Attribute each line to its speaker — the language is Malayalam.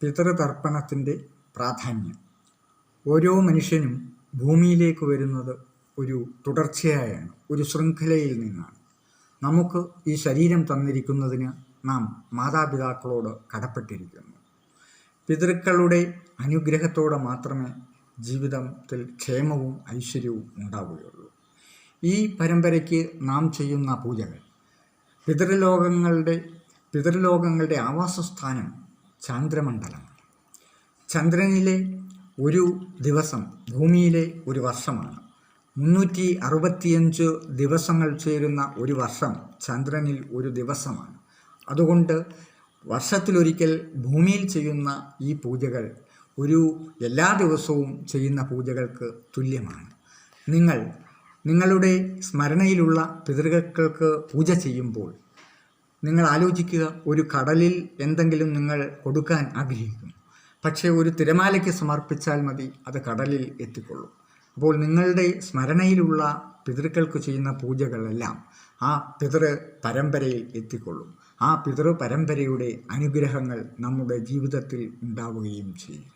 Speaker 1: പിതൃതർപ്പണത്തിൻ്റെ പ്രാധാന്യം. ഓരോ മനുഷ്യനും ഭൂമിയിലേക്ക് വരുന്നത് ഒരു തുടർച്ചയായാണ്, ഒരു ശൃംഖലയിൽ നിന്നാണ്. നമുക്ക് ഈ ശരീരം തന്നിരിക്കുന്നതിന് നാം മാതാപിതാക്കളോട് കടപ്പെട്ടിരിക്കുന്നു. പിതൃക്കളുടെ അനുഗ്രഹത്തോടെ മാത്രമേ ജീവിതത്തിൽ ക്ഷേമവും ഐശ്വര്യവും ഉണ്ടാവുകയുള്ളൂ. ഈ പരമ്പരയ്ക്ക് നാം ചെയ്യുന്ന പൂജകൾ പിതൃലോകങ്ങളുടെ ആവാസസ്ഥാനം ചന്ദ്രമണ്ഡലമാണ്. ചന്ദ്രനിലെ ഒരു ദിവസം ഭൂമിയിലെ ഒരു വർഷമാണ്. 365 ദിവസങ്ങൾ ചേരുന്ന ഒരു വർഷം ചന്ദ്രനിൽ ഒരു ദിവസമാണ്. അതുകൊണ്ട് വർഷത്തിലൊരിക്കൽ ഭൂമിയിൽ ചെയ്യുന്ന ഈ പൂജകൾ എല്ലാ ദിവസവും ചെയ്യുന്ന പൂജകൾക്ക് തുല്യമാണ്. നിങ്ങളുടെ സ്മരണയിലുള്ള പിതൃക്കൾക്ക് പൂജ ചെയ്യുമ്പോൾ നിങ്ങൾ ആലോചിക്കുക, ഒരു കടലിൽ എന്തെങ്കിലും നിങ്ങൾ കൊടുക്കാൻ ആഗ്രഹിക്കുന്നു. പക്ഷേ ഒരു തിരമാലയ്ക്ക് സമർപ്പിച്ചാൽ മതി, അത് കടലിൽ എത്തിക്കൊള്ളും. അപ്പോൾ നിങ്ങളുടെ സ്മരണയിലുള്ള പിതൃക്കൾക്ക് ചെയ്യുന്ന പൂജകളെല്ലാം ആ പിതൃ പരമ്പരയിൽ എത്തിക്കൊള്ളും. ആ പിതൃ പരമ്പരയുടെ അനുഗ്രഹങ്ങൾ നമ്മുടെ ജീവിതത്തിൽ ഉണ്ടാവുകയും ചെയ്യും.